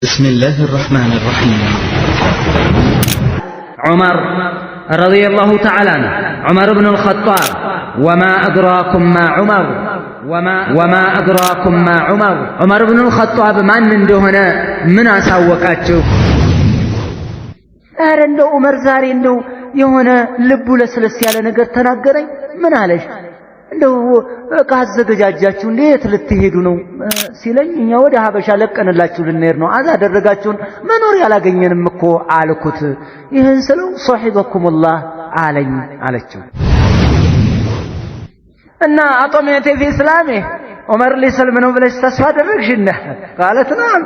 بسم الله الرحمن الرحيم. عمر رضي الله تعالى عنه عمر بن الخطاب وما أدراكم ما عمر وما أدراكم ما عمر عمر بن الخطاب من እንደሆነ ምን አሳወቃችሁ? ኧረ እንደው ዑመር ዛሬ እንደው የሆነ ልቡ ለስለስ ያለ ነገር ተናገረኝ። ምን አለሽ? እንደው ካዘገጃጃችሁ እንዴት ልትሄዱ ነው ሲለኝ እኛ ወደ ሀበሻ ለቀንላችሁ ልንሄድ ነው አዛ አደረጋችሁን መኖር ያላገኘንም እኮ አልኩት። ይህን ስለው ሶሒበኩሙላህ አለኝ አለችው። እና አጦሜቴ ፊ እስላሜ ዑመር ሊሰልም ነው ብለሽ ተስፋ አደረግሽና? ቃለት ናም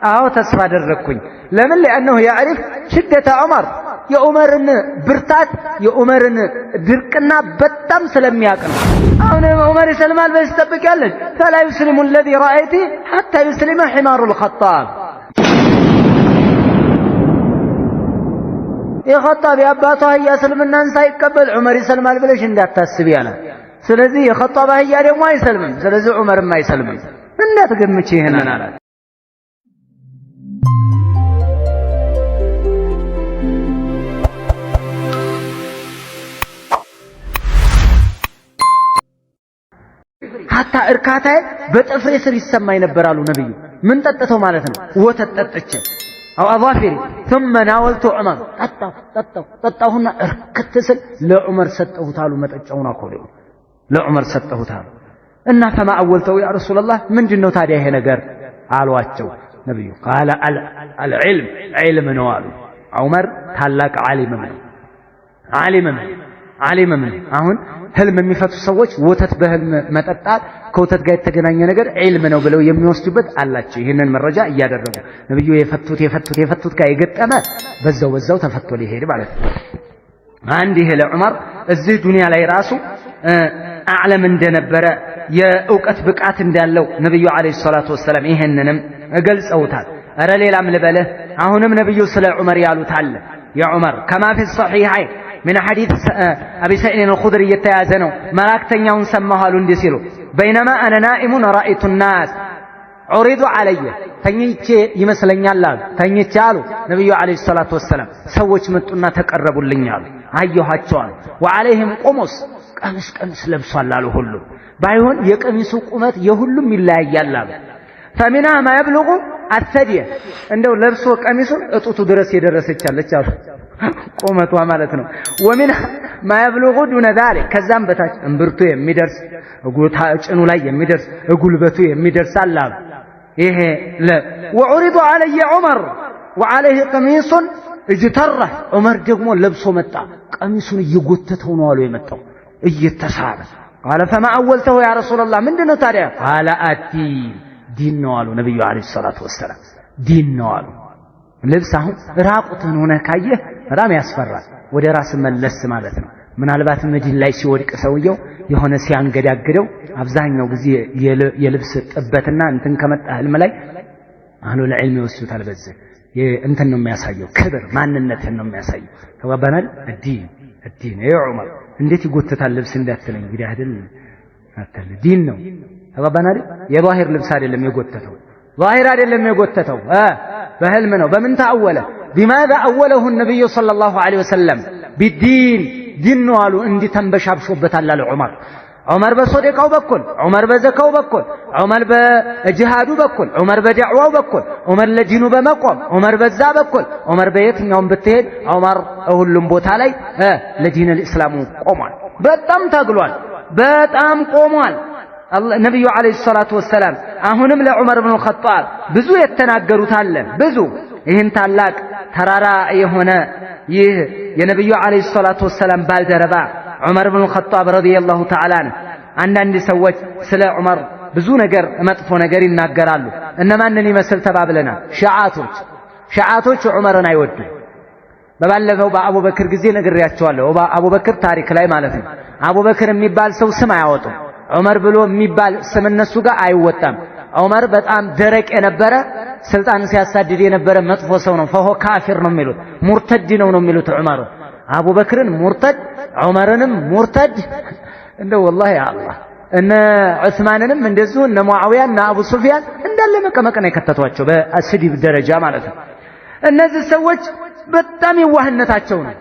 አዎ ተስፋ አደረግኩኝ። ለምን? لأنه يعرف شدة عمر የዑመርን ብርታት የዑመርን ድርቅና በጣም ስለሚያውቅ ነው። አሁን ዑመር ይሰልማል ብለሽ ትጠብቂያለሽ? فلا يسلم الذي رأيت حتى يسلم حمار الخطاب የኸጣብ የአባቱ አህያ እስልምናን ሳይቀበል ዑመር ይሰልማል ብለሽ እንዳታስቢ አለ። ስለዚህ የኸጣብ አህያ ደግሞ አይሰልምም፣ ስለዚህ ዑመርም አይሰልምም እንዳትገምቺ ይሄንን አለ። ሀታ እርካታዬ በጥፍሬ ስር ይሰማኝ ነበር አሉ ነብዩ። ምን ጠጥተው ማለት ነው? ወተት ጠጥቼ አው አዛፊሪ ثم ناولت عمر ጠጣሁና እርክት ስል ለዑመር ሰጠሁት አሉ። መጠጫውን አኮለው ለዑመር ሰጠሁት አሉ። እና فما اولته يا رسول الله ምንድነው ታዲያ ይሄ ነገር አሏቸው ነብዩ። قال العلم علم ነው አሉ። ዑመር ታላቅ ዓሊም ነው። አሁን ህልም የሚፈቱ ሰዎች ወተት በህልም መጠጣት ከወተት ጋር የተገናኘ ነገር ዒልም ነው ብለው የሚወስዱበት አላቸው። ይህንን መረጃ እያደረጉ ነብዩ የፈቱት ጋር የገጠመ በዛው ተፈቶ ሊሄድ ማለት ነው። አንድ ይሄ ለዑመር እዚህ ዱንያ ላይ ራሱ አዕለም እንደነበረ የእውቀት ብቃት እንዳለው ነብዩ አለይሂ ሰላቱ ወሰለም ይሄንንም ገልጸውታል። ኧረ ሌላም ልበልህ። አሁንም ነብዩ ስለ ዑመር ያሉት አለ። የዑመር ከማ ፊ ሶሒሐይን من حديث أبي سعيد الخدري يتيازنوا ملاكتنيون سموها لندسيلو بينما أنا نائم رأيت الناس عرضوا علي تنيتي يمسلني الله تنيتي علو نبي عليه الصلاة والسلام سوّج متنا تقربوا للنيال أيها الجوان وعليهم قمص قمص لبسوا الله هلو بايهون يقمسوا قمت يهلو من الله يالله فمنها ما يبلغ الثدية عنده لبسوا قميصون እጡቱ ድረስ የደረሰች አለች አሉ ቆመቷ ማለት ነው። ወምን ማይብሉጉ ዱነ ذلك ከዛም በታች እንብርቱ የሚደርስ እጉታ ጭኑ ላይ የሚደርስ እጉልበቱ የሚደርስ አላህ ይሄ ወዑሪዱ علي عمر وعليه قميص اجتره ዑመር ደግሞ ለብሶ መጣ። ቀሚሱን እየጎተተው ነው አሉ የመጣው እየተሳበ قال فما اولته يا رسول الله ምንድነው ታዲያ? قال ዲን ነው አሉ ነብዩ አለይሂ ሰላቱ ወሰለም። ዲን ነው አሉ። ልብስ አሁን ራቁትን ሆነ ካየህ በጣም ያስፈራል። ወደ ራስ መለስ ማለት ነው። ምናልባት መዲን ላይ ሲወድቅ ሰውየው የሆነ ሲያንገዳግደው አብዛኛው ጊዜ የልብስ ጥበትና እንትን ከመጣ ህልም ላይ አህሉ ለዕልም ይወስዱታል። በዚህ እንትን ነው የሚያሳየው፣ ክብር ማንነትን ነው የሚያሳየው። ተባባናል። ዲን ዑመር እንዴት ይጎተታል ልብስ እንዳትለኝ እንግዲህ አይደል አተለ ዲን ነው። ተባባናል። የዛሂር ልብስ አይደለም የጎተተው ظاهر አይደለም የጎተተው በህልም ነው። በምን ተአወለ? بماذا أوله النبي صلى الله عليه وسلم بالدين ዲን ነው አሉ። እንዲህ ተንበሻብሾበታል አለ ዑመር በሶደቃው በኩል፣ ዑመር በዘካው በኩል፣ ዑመር በጂሃዱ በኩል፣ ዑመር በዳዕዋው በኩል፣ ዑመር ለዲኑ በመቆም፣ ዑመር በዛ በኩል፣ ዑመር በየትኛውም ብትሄድ ዑመር ሁሉም ቦታ ላይ ለዲን الاسلام ቆሟል። በጣም ታግሏል። በጣም ቆሟል። ነብዩ አለይሂ ሰላቱ ወሰለም አሁንም ለዑመር ኢብኑ ኸጣብ ብዙ የተናገሩት አለ። ብዙ ይህን ታላቅ ተራራ የሆነ ይህ የነብዩ አለይሂ ሰላቱ ወሰለም ባልደረባ ዑመር ኢብኑ ኸጣብ ረዲየላሁ ተዓላ ዐንሁ አንዳንድ ሰዎች ስለ ዑመር ብዙ ነገር መጥፎ ነገር ይናገራሉ። እነማንን ይመስል ተባብለናል? ሺዓቶች ዑመርን አይወዱም። በባለፈው በአቡበክር ጊዜ ነግሬያቸዋለሁ። አቡበክር ታሪክ ላይ ማለት ነው። አቡበክር የሚባል ሰው ስም አያወጡም። ዑመር ብሎ የሚባል ስም እነሱ ጋር አይወጣም። ዑመር በጣም ደረቅ የነበረ ስልጣን ሲያሳድድ የነበረ መጥፎ ሰው ነው። ፈሆ ካፊር ነው የሚሉት፣ ሙርተድ ነው የሚሉት ዑመር። አቡበክርን ሙርተድ፣ ዑመርንም ሙርተድ። እንደው ወላሂ አላህ እነ ዑስማንንም እንደዚሁ እነ ሙአዊያ እና አቡ ሱፊያን እንዳለ መቀመቅ ነው የከተቷቸው በስድብ ደረጃ ማለት ነው። እነዚህ ሰዎች በጣም የዋህነታቸው ነው።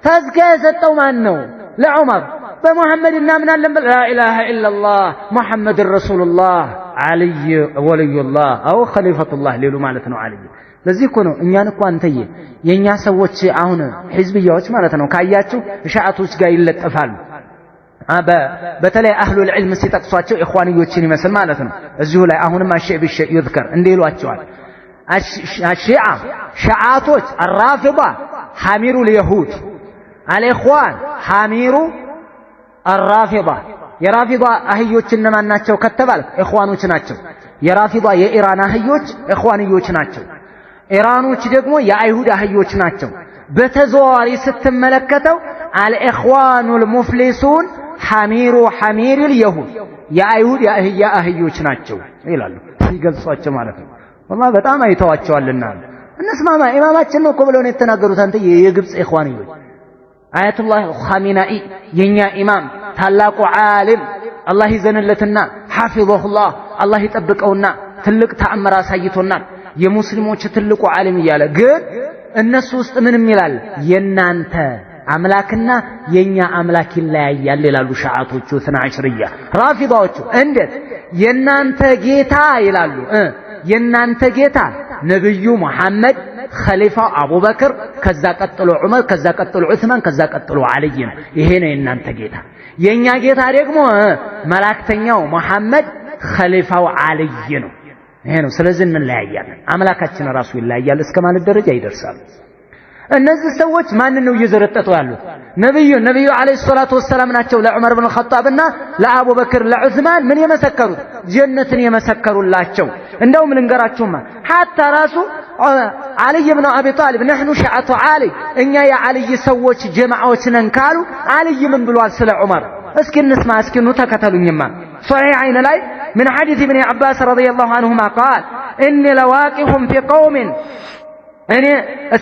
ተዝኪያ የሰጠው ማን ነው? ለዑመር በሙሐመድ እናምናለን ላ ኢላሃ ኢላላህ ሙሐመድ ረሱሉላህ ዓልይ ወልዩላህ አው ኸሊፈቱላህ ሊሉ ማለት ነው። ዓልይ ለዚህ እኮ ነው እኛን እኮ አንተዬ የኛ ሰዎች አሁን ሒዝብያዎች ማለት ነው ካያችሁ ሻዓቶች ጋር ይለጠፋሉ። በተለይ አህሉል ዒልም ሲጠቅሷቸው ኢኽዋንዮችን ይመስል ማለት ነው። እዚሁ ላይ አሁንም አሸይ ቢሸይ ይذكر እንዲሏቸዋል አሽዓ ሻዓቶች አራፊዳ ሐሚሩ اليهود አልኢኽዋን ሐሚሩ الرافضة የራፊዳ አህዮች እነማን ናቸው ከተባለ ኢኽዋኖች ናቸው። የራፊዳ የኢራን አህዮች ኢኽዋንዮች ናቸው። ኢራኖች ደግሞ የአይሁድ አህዮች ናቸው። በተዘዋዋሪ ስትመለከተው አልኢኽዋኑል ሙፍሊሱን ሐሚሩ ሐሚሪል የሁድ የአይሁድ የአህያ አህዮች ናቸው ይላሉ ሲገልጿቸው ማለት ነው። ወላሂ በጣም አይተዋቸዋልና እነስማማ ኢማማችን ነው እኮ ብለው ነው የተናገሩት። አንተ የግብጽ ኢኽዋንዮች አያቱላህ ኻሚናኢ የኛ ኢማም ታላቁ ዓሊም አላህ ይዘንለትና ሐፊዘሁላህ አላህ ይጠብቀውና ትልቅ ተአምር አሳይቶናል የሙስሊሞች ትልቁ ዓሊም እያለ ግን እነሱ ውስጥ ምንም ይላል የናንተ አምላክና የኛ አምላክ ይለያያል ይላሉ ሻዓቶቹ ስናሽርያ ራፊዳዎቹ። እንዴት የናንተ ጌታ ይላሉ? የናንተ ጌታ ነብዩ መሐመድ ኸሊፋው አቡበክር ከዛ ቀጥሎ ዑመር ከዛ ቀጥሎ ዑስማን ከዛ ቀጥሎ ዓልይ ነው። ይሄ ነው የናንተ ጌታ። የኛ ጌታ ደግሞ መላእክተኛው መሐመድ ኸሊፋው ዓልይ ነው። ይሄ ነው። ስለዚህ እንለያያለን አምላካችን ራሱ ይለያያል እስከ ማለት ደረጃ ይደርሳሉ። እነዚህ ሰዎች ማንን ነው እየዘረጠጡ ያሉት? ነብዩ አለይሂ ሰላቱ ወሰላም ናቸው ለዑመር ብን ኸጣብና ለአቡበክር ለዑስማን ምን የመሰከሩት? ጀነትን የመሰከሩላቸው። እንደውም ልንገራችሁማ ሐታ ራሱ ዓልይ ብን አቢ ጣሊብ ነህኑ ሸዓቱ ዓልይ እኛ የዓልይ ሰዎች ጀማዓዎች ነን ካሉ ዓልይ ምን ብሏል ስለ ዑመር? እስኪ እንስማ፣ እስኪ ኑ ተከተሉኝማ። ሶሒሐይን ላይ ምን ሐዲስ ኢብኑ አባስ ረዲየላሁ ዐንሁማ ቃል ኢኒ ለዋቂሁም ፊ ቀውሚን እኔ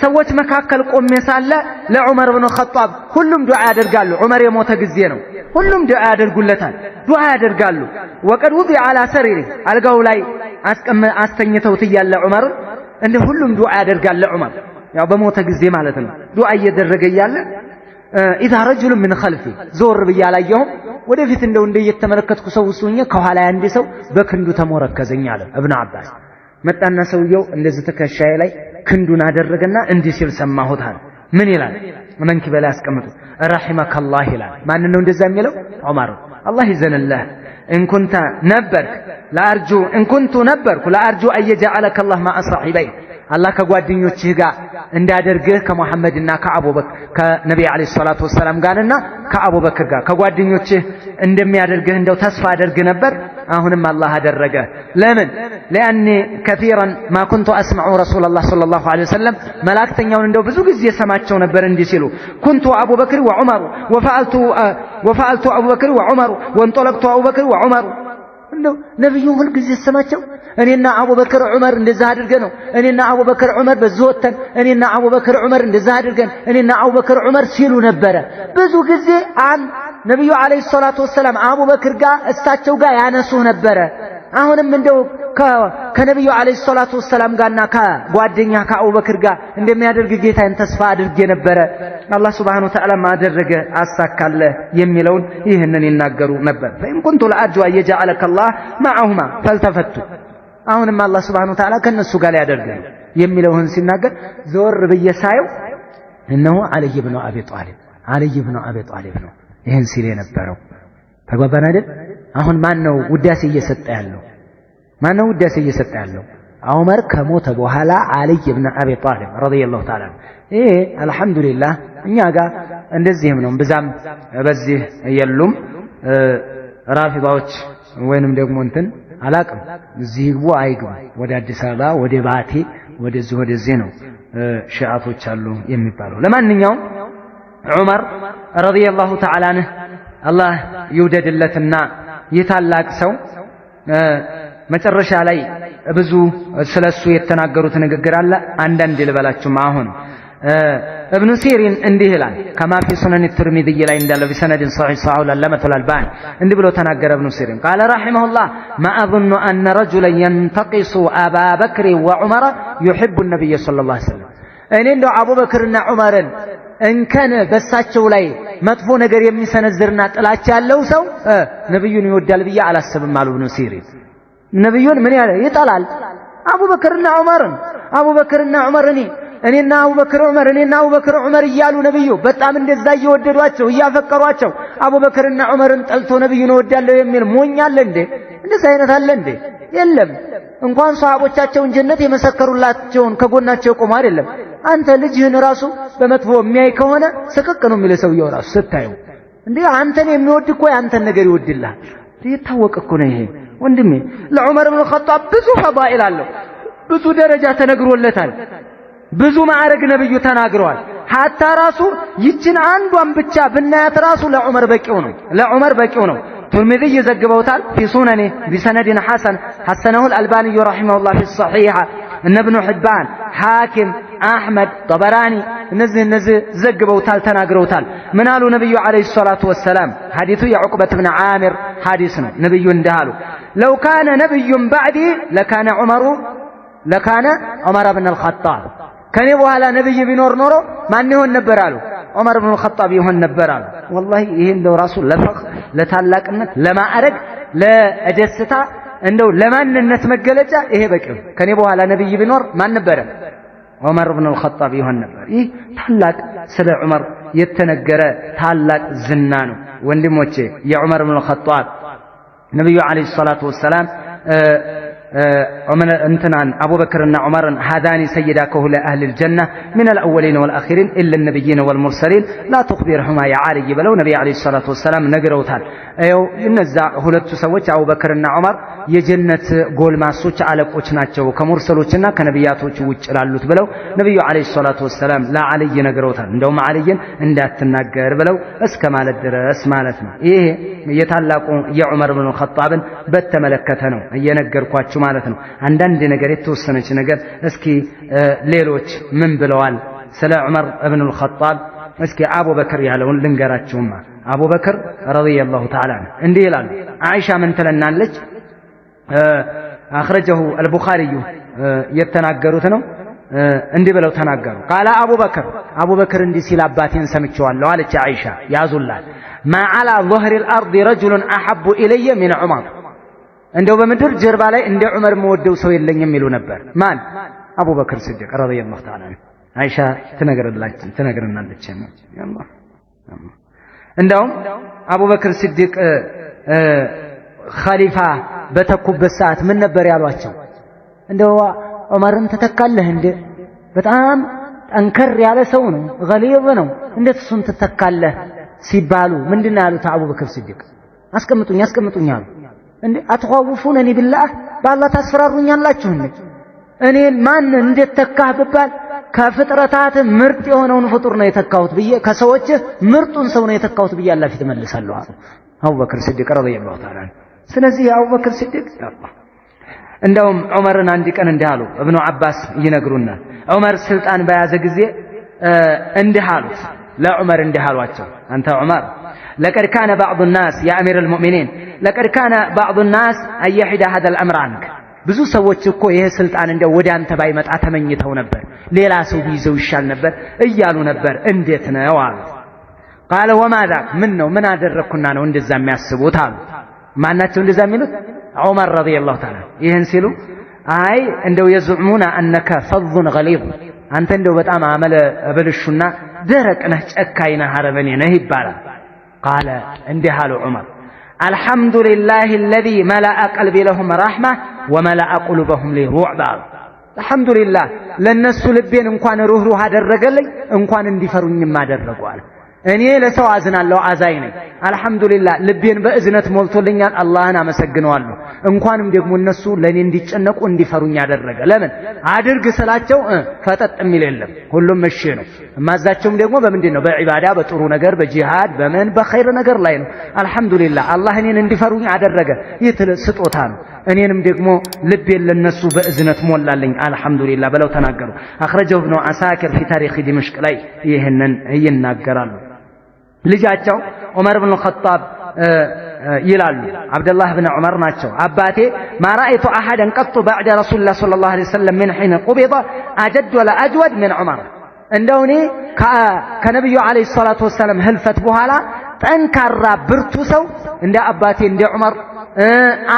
ሰዎች መካከል ቆሜ ሳለ ለዑመር ብን ኸጣብ ሁሉም ዱዓ ያደርጋሉ። ዑመር የሞተ ጊዜ ነው። ሁሉም ዱዓ ያደርጉለታል፣ ዱዓ ያደርጋሉ። ወቀድ ውዲዐ ዐላ ሰሪሪ አልጋው ላይ አስተኝተውት እያለ ዑመር እንደ ሁሉም ዱዓ ያደርጋል ለዑመር ያው በሞተ ጊዜ ማለት ነው። ዱዓ እየደረገ እያለ ኢዛ ረጁል ምን ኸልፊ ዞር ብዬ አላየሁም። ወደፊት እንደው እየተመለከትኩ ሰው ሱኘ ከኋላ አንድ ሰው በክንዱ ተሞረከዘኝ አለ እብኑ አባስ። መጣና ሰውየው እንደዚህ ትከሻዬ ላይ ክንዱን አደረገና እንዲህ ሲል ሰማሁት አለ። ምን ይላል? መንኪ በላይ አስቀምጡ ረሂመከላህ ይላል። ማን ነው እንደዛ የሚለው? ዑመር። አላህ ይዘንልህ። እንኩንተ ነበርክ ለአርጁ እንኩንቱ ነበርኩ ለአርጁ አየጀዐለከ አላህ ማአ ሷሂበይ አላህ ከጓደኞችህ ጋር እንዳደርግህ ከሙሐመድና ከአቡበክር ከነብዩ አለይሂ ሰላቱ ወሰላም ጋርና ከአቡበክር ጋር ከጓደኞችህ እንደሚያደርግህ እንደው ተስፋ አደርግ ነበር። አሁንም አላህ አደረገ። ለምን? ለአኒ ከቲራን ማ ኩንቱ አስመዑ ረሱላላህ ሰለላሁ ዐለይሂ ወሰለም መላእክተኛውን እንደው ብዙ ጊዜ ሰማቸው ነበር እንዲህ ሲሉ ኩንቱ አቡበክር ወዑመር ወፈዐልቱ አቡበክር ወዑመር ወንጠለቅቱ አቡበክር ወዑመር እንደው ነብዩ ሁል ጊዜ ሰማቸው እኔና አቡበክር ዑመር እንደዛ አድርገን ነው እኔና አቡበክር ዑመር በዝወተን እኔና አቡበክር ዑመር እንደዛ አድርገን እኔና አቡበክር ዑመር ሲሉ ነበረ ብዙ ጊዜ ነብዩ አለይሂ ሰላቱ ወሰላም አቡበክር ጋር እሳቸው ጋር ያነሱ ነበረ። አሁንም እንደው ከነብዩ አለይሂ ሰላቱ ወሰላም ጋርና ከጓደኛ ከአቡበክር ጋር እንደሚያደርግ ጌታን ተስፋ አድርጌ ነበረ። አላህ ሱብሓነሁ ወተዓላ ማደረገ አሳካለ የሚለውን ይህንን ይናገሩ ነበር። ፈኢን ኩንቱ ለአርጁ አየጀዐለከ አላህ መዐሁማ ፈልተፈቱ አሁንም አላህ ሱብሓነሁ ወተዓላ ከነሱ ጋር ያደርግ የሚለውን ሲናገር ዞር ብዬ ሳየው እነሆ ዓልይ ብን አቢ ጣሊብ ነው ይህን ሲል የነበረው። ተግባባን አይደል? አሁን ማን ነው ውዳሴ እየሰጠ ያለው? ማን ነው ውዳሴ እየሰጠ ያለው? ዑመር ከሞተ በኋላ ዓልይ ብን አቢ ጣሊብ ረዲየላሁ ተዓላ ይሄ አልሐምዱሊላህ እኛ ጋር እንደዚህም ነው። ብዛም በዚህ የሉም ራፊዳዎች ወይንም ደግሞ እንትን አላቅም እዚህ ይግቡ አይግቡ ወደ አዲስ አበባ ወደ ባቴ ወደዚህ ነው ሺዓቶች አሉ የሚባለው። ለማንኛውም ዑመር ረዲየላሁ ተዓላ አንሁ አላህ ይውደድለትና የታላቅ ሰው መጨረሻ ላይ ብዙ ስለሱ የተናገሩት ንግግር አለ። አንዳንድ ልበላችሁም አሁን ابن سيرين እንዲህ ይላል كما في سنن الترمذي ላይ እንዳለው بسند صحيح صحيح علامة الألباني እንዲህ ብሎ ተናገረ ابن سيرين قال رحمه الله ما أظن أن رجلا ينتقص أبا بكر وعمر يحب النبي صلى الله عليه وسلم እኔ እንደው አቡበክርና ዑመርን እንከን በሳቸው ላይ መጥፎ ነገር የሚሰነዝርና ጥላቻ ያለው ሰው ነብዩን ይወዳል ብዬ አላስብም አሉ ابن سيرين ነብዩን ምን ያለ ይጠላል አቡበክርና ዑመር እኔና አቡበክር ዑመር እያሉ ነብዩ በጣም እንደዛ እየወደዷቸው እያፈቀሯቸው አቡበክርና ዑመርን ጠልቶ ነብዩን እወዳለሁ የሚል ሞኝ አለ እንዴ? እንደዛ አይነት አለ እንዴ? የለም። እንኳን ሷሃቦቻቸውን ጀነት የመሰከሩላቸውን ከጎናቸው ቆሞ አይደለም። አንተ ልጅህን ራሱ በመጥፎ የሚያይ ከሆነ ስቅቅ ነው የሚል ሰውየው ራሱ ስታየው እንዴ አንተን የሚወድ እኮ ያንተን ነገር ይወድልሃል። የታወቀ እኮ ነው ይሄ ወንድሜ። ለዑመር ኢብኑ ኸጣብ ብዙ ፈዳኢል አለው፣ ብዙ ደረጃ ተነግሮለታል፣ ብዙ ማዕረግ ነብዩ ተናግረዋል። ሐታ ራሱ ይችን አንዷን ብቻ ብናያት ራሱ ለዑመር በቂው ነው። ትርሚዚ ይዘግበውታል في سننه بسند حسن حسنه الألباني رحمه الله في الصحيحة እነ ኢብኑ ሒባን ሐኪም አህመድ ጠበራኒ እነዚህ ዘግበውታል ተናግረውታል። ምን አሉ ነብዩ አለይሂ ሰላቱ ወሰላም ሐዲሱ የዑቅበት ኢብኑ ዓሚር ሐዲስ ነው። ነብዩ እንዳሉ لو كان نبي بعدي لكان عمر بن الخطاب ከኔ በኋላ ነብይ ቢኖር ኖሮ ማን ይሆን ነበር አሉ? ዑመር ኢብኑ ኸጣብ ይሆን ነበር አሉ። ወላሂ ይሄ እንደው ራሱ ለፈኽ ለታላቅነት ለማዕረግ ለደስታ እንደው ለማንነት መገለጫ ይሄ በቂው። ከኔ በኋላ ነብይ ቢኖር ማን ነበር? ዑመር ኢብኑ ኸጣብ ይሆን ነበር። ይህ ታላቅ ስለ ዑመር የተነገረ ታላቅ ዝና ነው ወንድሞቼ። የዑመር ኢብኑ ኸጣብ ነብዩ አለይሂ ሰላቱ ወሰላም انتنان أبو بكر عمر هذان سيدا كهل أهل الجنة من الأولين والآخرين إلا النبيين والمرسلين لا تخبرهما يا عالي بلو نبي عليه الصلاة والسلام نقروتان أيو ينزع هلت سوتش أبو بكر عمر يجنة قول ما سوتش على قوتشناتشو كمرسلوتشنا كنبياتوش وجلالوت بلو نبي عليه الصلاة والسلام لا علي نقروتان دوم علي اندات النقر بلو اسكمال الدرس مالتنا إيه يتعلقون يا عمر بن الخطاب بتملكتنو ينقر قواتشو ማለት ነው። አንዳንድ ነገር የተወሰነች ነገር እስኪ ሌሎች ምን ብለዋል ስለ ዑመር ኢብኑ አልኸጣብ እስኪ አቡበክር ያለውን ልንገራችሁማ። አቡበክር ረዲየላሁ ተዓላ እንዲህ ይላሉ። አይሻ ምን ትለናለች? አخرجه البخاري የተናገሩት ነው። እንዲህ ብለው ተናገሩ። ቃለ አቡበክር እንዲህ ሲል አባቴን ሰምቼዋለሁ አለች አይሻ። ያዙላል ما على ظهر الارض رجل احب الي من عمر እንደው በምድር ጀርባ ላይ እንደ ዑመር መወደው ሰው የለኝም ይሉ ነበር። ማን? አቡበክር ሲዲቅ ረዲየላሁ ተዓላ አይሻ ትነግረናለች። እንደውም አቡበክር ሲዲቅ ኸሊፋ በተኩበት ሰዓት ምን ነበር ያሏቸው? እንደው ዑመርን ተተካለህ እንደ በጣም ጠንከር ያለ ሰው ነው፣ ገሊዝ ነው፣ እንዴት እሱን ተተካለህ ሲባሉ ምንድነው ያሉት? አቡበክር ሲዲቅ አስቀምጡኝ አሉ። እንዴ አትኸውፉነኒ ቢላህ በአላህ ታስፈራሩኛላችሁ እንዴ? እኔ ማን እንዴት ተካህ ብባል ከፍጥረታት ምርጥ የሆነውን ፍጡር ነው የተካሁት ብዬ ከሰዎች ምርጡን ሰው ነው የተካሁት ብዬ አላህ ፊት መልሳለሁ አሉ አቡበክር ሲዲቅ ረዲየላሁ ተዓላ። ስለዚህ አቡበክር ሲዲቅ እንደውም ዑመርን አንድ ቀን እንዲህ አሉ። ኢብኑ አባስ ይነግሩናል። ዑመር ስልጣን በያዘ ጊዜ እንዲህ አሉት፣ ለዑመር እንዲህ አሏቸው፣ አንተ ዑመር لقد كان بعض الناس يا أمير المؤمنين لقد كان بعض الناس أن يحد هذا الأمر عنك ብዙ ሰዎች እኮ ይሄ ስልጣን እንደው ወደ አንተ ባይመጣ ተመኝተው ነበር፣ ሌላ ሰው ቢይዘው ይሻል ነበር እያሉ ነበር። እንዴት ነው አሉ። قال وما ذاك ምን ነው ምን አደረኩና ነው እንደዛ የሚያስቡት አሉ። ማናቸው እንደዛ የሚሉት? ዑመር ረዲየላሁ ተዓላ። ይሄን ሲሉ አይ እንደው يزعمون أنك فظ غليظ አንተ እንደው በጣም አመለ በልሹና ደረቅ ነህ፣ ጨካኝ ነህ፣ አረመኔ ነህ ይባላል። قال እንዲህ አሉ ዑመር الحمد لله الذي ملأ قلبي لهم رحمة وملأ قلوبهم لي رعبا الحمد لله ለነሱ ልቤን እንኳን ሩህሩህ አደረገልኝ እንኳን እንዲፈሩኝም አደረጓል። እኔ ለሰው አዝናለሁ አዛኝ ነኝ አልহামዱሊላህ ልቤን በእዝነት ሞልቶልኛል አላህን አመሰግነዋለሁ እንኳንም ደግሞ እነሱ ለኔ እንዲጨነቁ እንዲፈሩኝ ያደረገ ለምን አድርግ ስላቸው ፈጠጥ የሚል የለም ሁሉም እሺ ነው ማዛቸውም ደግሞ በምንድነው በዒባዳ በጥሩ ነገር በጂሃድ በመን በኸይር ነገር ላይ ነው አልহামዱሊላህ አላህ እኔን እንዲፈሩኝ አደረገ ይህ ስጦታ ነው እኔንም ደግሞ ልቤን ለነሱ በእዝነት ሞላልኝ አልহামዱሊላህ ብለው ተናገሩ አخرجه ابن عساكر في تاريخ دمشق ላይ ይሄንን ይናገራሉ ልጃቸው ዑመር ኢብኑ ኸጣብ ይላሉ አብዱላህ ኢብኑ ዑመር ናቸው አባቴ ما رايت احدا قط بعد رسول الله صلى الله عليه وسلم من حين قبض اجد ولا اجود من عمر እንደው እኔ ከነብዩ አለይሂ ሰላቱ ወሰለም ህልፈት በኋላ ጠንካራ ብርቱ ሰው እንደ አባቴ እንደ ዑመር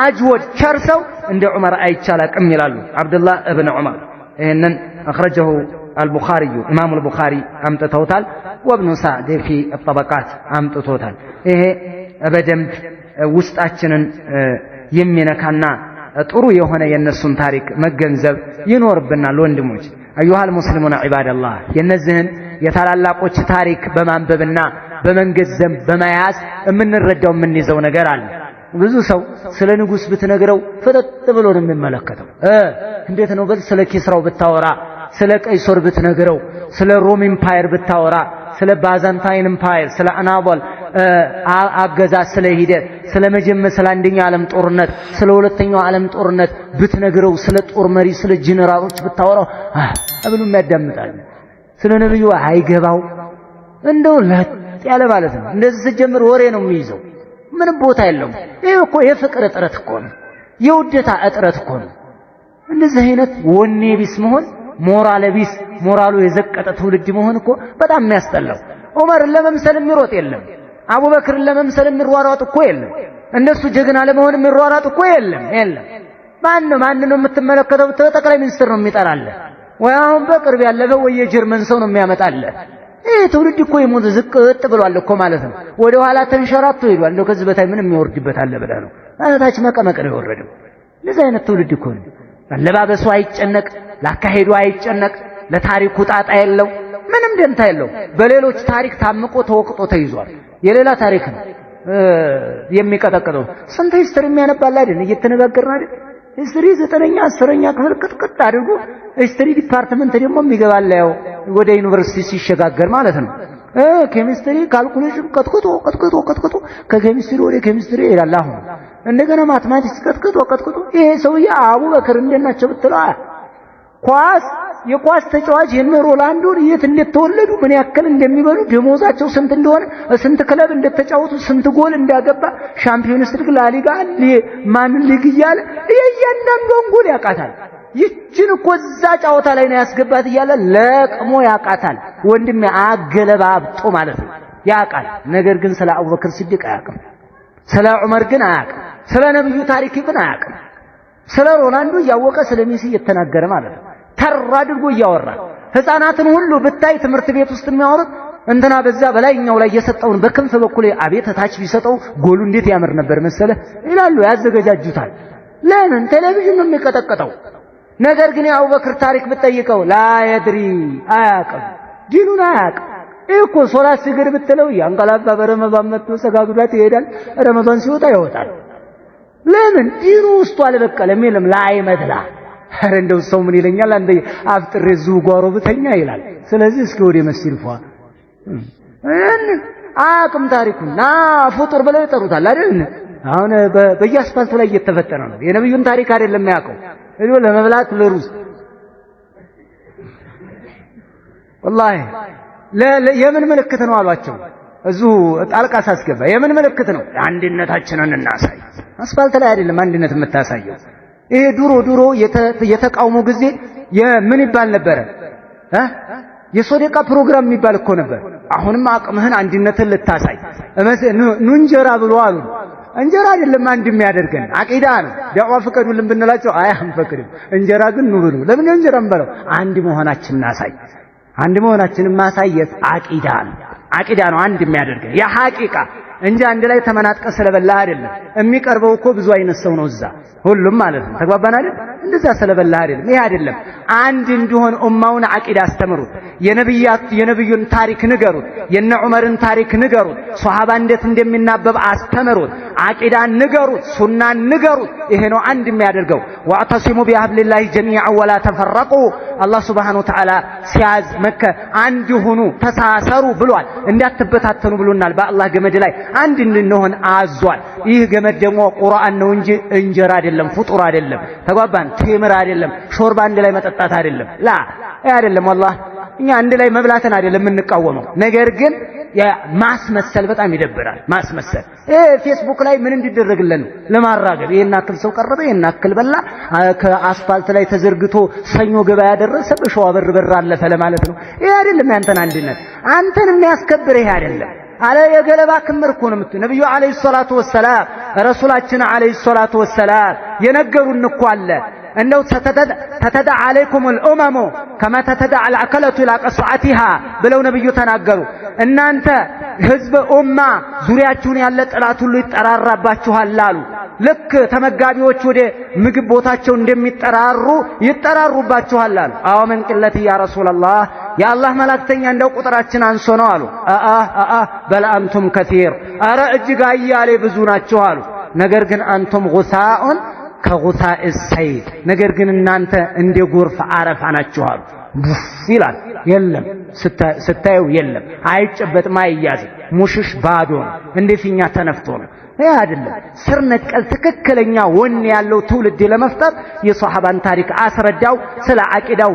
አጅወድ ቸር ሰው እንደ ዑመር አይቻላቅም ይላሉ አብዱላህ ኢብኑ ዑመር ይሄንን اخرجه البخاري امام البخاري امطتوታል وابن سعد في الطبقات امطتوታል ይሄ በደንብ ውስጣችንን የሚነካና ጥሩ የሆነ የነሱን ታሪክ መገንዘብ ይኖርብናል ወንድሞች ايها المسلمون عباد الله የነዚህን የታላላቆች ታሪክ በማንበብና በመንገዘም በመያዝ የምንረዳው የምንይዘው ነገር አለ ብዙ ሰው ስለ ንጉስ ብትነግረው ፈጠጥ ብሎ ነው የሚመለከተው እንዴት ነው በል ስለ ኪስራው ብታወራ ስለ ቀይሶር ብትነግረው ስለ ሮም ኢምፓየር ብታወራ ስለ ባዛንታይን ኢምፓየር ስለ አናቦል አገዛዝ ስለ ሂደት ስለ መጀመሪያ ስለ አንደኛው ዓለም ጦርነት ስለ ሁለተኛው ዓለም ጦርነት ብትነግረው ስለ ጦር መሪ ስለ ጄኔራሎች ብታወራው አብሉም ያዳምጣል ስለ ነብዩ አይገባው እንደው ለጥ ያለ ማለት ነው እንደዚህ ሲጀምር ወሬ ነው የሚይዘው ምን ቦታ የለውም ይሄ እኮ የፍቅር እጥረት እኮ ነው የውደታ እጥረት እኮ ነው እንደዚህ አይነት ወኔ ቢስ መሆን ሞራል ቢስ ሞራሉ የዘቀጠ ትውልድ መሆን እኮ በጣም የሚያስጠላው ዑመር ለመምሰል የሚሮጥ የለም አቡበክር ለመምሰል የሚሯሯጥ እኮ የለም እንደሱ ጀግና ለመሆን የሚሯሯጥ እኮ የለም ማን ነው የምትመለከተው ጠቅላይ ሚኒስትር ነው የሚጠራለ ወይ አሁን በቅርብ ያለፈው ወይ የጀርመን ሰው ነው የሚያመጣለ ይሄ ትውልድ እኮ ይሞት ዝቅጥ ብሏል እኮ ማለት ነው ወደ ኋላ ተንሸራቶ ይሏል ነው ከዚህ በታይ ምንም የሚወርድበት አለ ብለ ነው አታች መቀመቅ ነው የወረደው ለዚህ አይነት ትውልድ እኮ ነው አለባበሱ አይጨነቅ ላካሄዱ አይጨነቅ ለታሪኩ ጣጣ የለው ምንም ደንታ የለው በሌሎች ታሪክ ታምቆ ተወቅጦ ተይዟል የሌላ ታሪክ ነው የሚቀጠቀጠው ስንት ሂስትሪ የሚያነባል አይደል እየተነጋገርን አይደል ሂስትሪ 9ኛ 10ኛ ክፍል ቅጥቅጥ አድርጎ ሂስትሪ ዲፓርትመንት ደግሞ የሚገባል ያው ወደ ዩኒቨርሲቲ ሲሸጋገር ማለት ነው ኬሚስትሪ ካልኩሌሽን ቀጥቅጦ ከኬሚስትሪ ወደ ኬሚስትሪ ይላል አሁን እንደገና ማትማቲክስ ቀጥቅጦ ይሄ ሰውዬ አቡበክር እንደናቸው ብትለው ኳስ የኳስ ተጫዋች የነ ሮላንዶ የት እንደተወለዱ ምን ያክል እንደሚበሉ ደሞዛቸው ስንት እንደሆነ ስንት ክለብ እንደተጫወቱ ስንት ጎል እንዳገባ ሻምፒዮንስ ሊግ ላሊጋ ማን ሊግ ይያለ የእያንዳንዱን ጎል ያቃታል ይችን እኮ እዛ ጫወታ ላይ ነው ያስገባት ይያለ ለቅሞ ያቃታል ወንድሜ አገለባብጦ ማለት ነው ያቃል ነገር ግን ስለ አቡበክር ሲዲቅ አያውቅም ስለ ዑመር ግን አያውቅም ስለ ነብዩ ታሪክ ግን አያውቅም ስለ ሮላንዶ ያወቀ ስለ ሜሲ እየተናገረ ማለት ነው ተራ አድርጎ እያወራ ህፃናትን ሁሉ ብታይ ትምህርት ቤት ውስጥ የሚያወሩት እንትና በዛ በላይኛው ላይ የሰጠውን በክንፍ በኩል አቤት ታች ቢሰጠው ጎሉ እንዴት ያምር ነበር መሰለ ይላሉ ያዘጋጃጁታል ለምን ቴሌቪዥን ነው የሚቀጠቀጠው ነገር ግን የአቡበክር ታሪክ ብትጠይቀው ላ የድሪ አያውቅም ዲኑን አያውቅም እኮ ሶላት ሲገድ ብትለው ያንቀላፋ በረመዳን መጥቶ ሰጋግዷት ይሄዳል ረመዳን ሲወጣ ይወጣል ለምን ዲኑ ውስጡ አልበቀለም የለም ላይ መድላ ኧረ እንደው ሰው ምን ይለኛል አንዴ አፍጥሬ ጓሮ ብተኛ ይላል ስለዚህ እስኪ ወደ መስጂድ ፏ አቅም ታሪኩና ፍጡር ብለው ይጠሩታል አይደል አሁን በየአስፋልቱ ላይ እየተፈጠረ ነው የነብዩን ታሪክ አይደለም ያውቀው እዲው ለመብላት ለሩዝ والله የምን ምልክት ነው አሏቸው እዙ ጣልቃ ሳስገባ የምን ምልክት ነው አንድነታችንን እናሳይ አስፋልት ላይ አይደለም አንድነት የምታሳየው ይሄ ድሮ የተቃውሞ ጊዜ የምን ይባል ነበር የሶደቃ ፕሮግራም የሚባል እኮ ነበር አሁንም አቅምህን አንድነትን ልታሳይ እንጀራ ብሎ አሉ እንጀራ አይደለም አንድ የሚያደርገን አቂዳ ነው ዳዋ ፍቀዱልን ብንላቸው አይ አንፈቅድም እንጀራ ግን ነው ብሎ ለምን እንጀራም በለው አንድ መሆናችንን እናሳይ አንድ መሆናችንን ማሳየት አቂዳ ነው አንድ የሚያደርገን ያ ሐቂቃ እንጂ አንድ ላይ ተመናጥቀ ስለበላ አይደለም የሚቀርበው እኮ ብዙ አይነት ሰው ነው እዛ ሁሉም ማለት ነው ተግባባን አይደል እንደዛ ስለበላህ አይደለም። ይሄ አይደለም። አንድ እንዲሆን ኡማውን አቂዳ አስተምሩት። የነብዩን ታሪክ ንገሩት። የነ ዑመርን ታሪክ ንገሩት። ሷሃባ እንዴት እንደሚናበብ አስተምሩት። አቂዳን ንገሩት። ሱናን ንገሩት። ይሄ ነው አንድ የሚያደርገው። ወአተሲሙ ቢሐብሊላሂ ጀሚዐን ወላ ተፈረቁ። አላህ ሱብሓነሁ ወተዓላ ሲያዝ መከ አንድ ሁኑ ተሳሰሩ ብሏል። እንዳትበታተኑ ብሎናል። በአላህ ገመድ ላይ አንድ እንድንሆን አዟል። ይህ ገመድ ደግሞ ቁርአን ነው እንጂ እንጀራ አይደለም፣ ፍጡር አይደለም። ተጓባን? ቴምር አይደለም፣ ሾርባ አንድ ላይ መጠጣት አይደለም። ላ አይደለም። والله እኛ አንድ ላይ መብላትን አይደለም የምንቃወመው። ነገር ግን ማስመሰል በጣም ይደብራል። ማስመሰል ፌስቡክ ላይ ምን እንዲደረግልን ነው? ለማራገብ ይሄን አክል ሰው ቀረበ፣ ይሄን አክል በላ፣ ከአስፋልት ላይ ተዘርግቶ ሰኞ ገበያ ደረሰ፣ በሸዋ በር አለፈ ለማለት ነው። ይሄ አይደለም ያንተን አንድነት። አንተን የሚያስከብር ይሄ አይደለም። አለ የገለባ ክምር እኮ ነው የምትለው። ነብዩ አለይሂ ሰላቱ ወሰላም ረሱላችን አለይሂ ሰላቱ ወሰላም የነገሩን እኮ አለ እንደው ተተዳ አለይኩም الامم كما تتدع الاكله الى قصعتها ብለው ነብዩ ተናገሩ። እናንተ ህዝብ ኡማ ዙሪያችሁን ያለ ጥላት ሁሉ ይጠራራባችኋል አሉ። ልክ ተመጋቢዎች ወደ ምግብ ቦታቸው እንደሚጠራሩ ይጠራሩባችኋል አሉ። አዎ ምን ቅለት ያ ረሱላህ የአላህ መላእክተኛ እንደው ቁጥራችን አንሶ ነው አሉ። በል አንቱም ከቲር አረ እጅግ አያሌ ብዙ ናችሁ አሉ። ነገር ግን አንቱም ጉሳኡን ከጉሳኢ ሰይድ ነገር ግን እናንተ እንደ ጎርፍ አረፋ ናችሁ አሉ። ይላል የለም ስታዩ የለም፣ አይጨበጥም፣ አይያዝም፣ ሙሽሽ ባዶ ነው፣ እንደ ፊኛ ተነፍቶ ነው። ይሄ አይደለም። ስር ነቀል ትክክለኛ ወኔ ያለው ትውልድ ለመፍጠር የሷሃባን ታሪክ አስረዳው፣ ስለ አቂዳው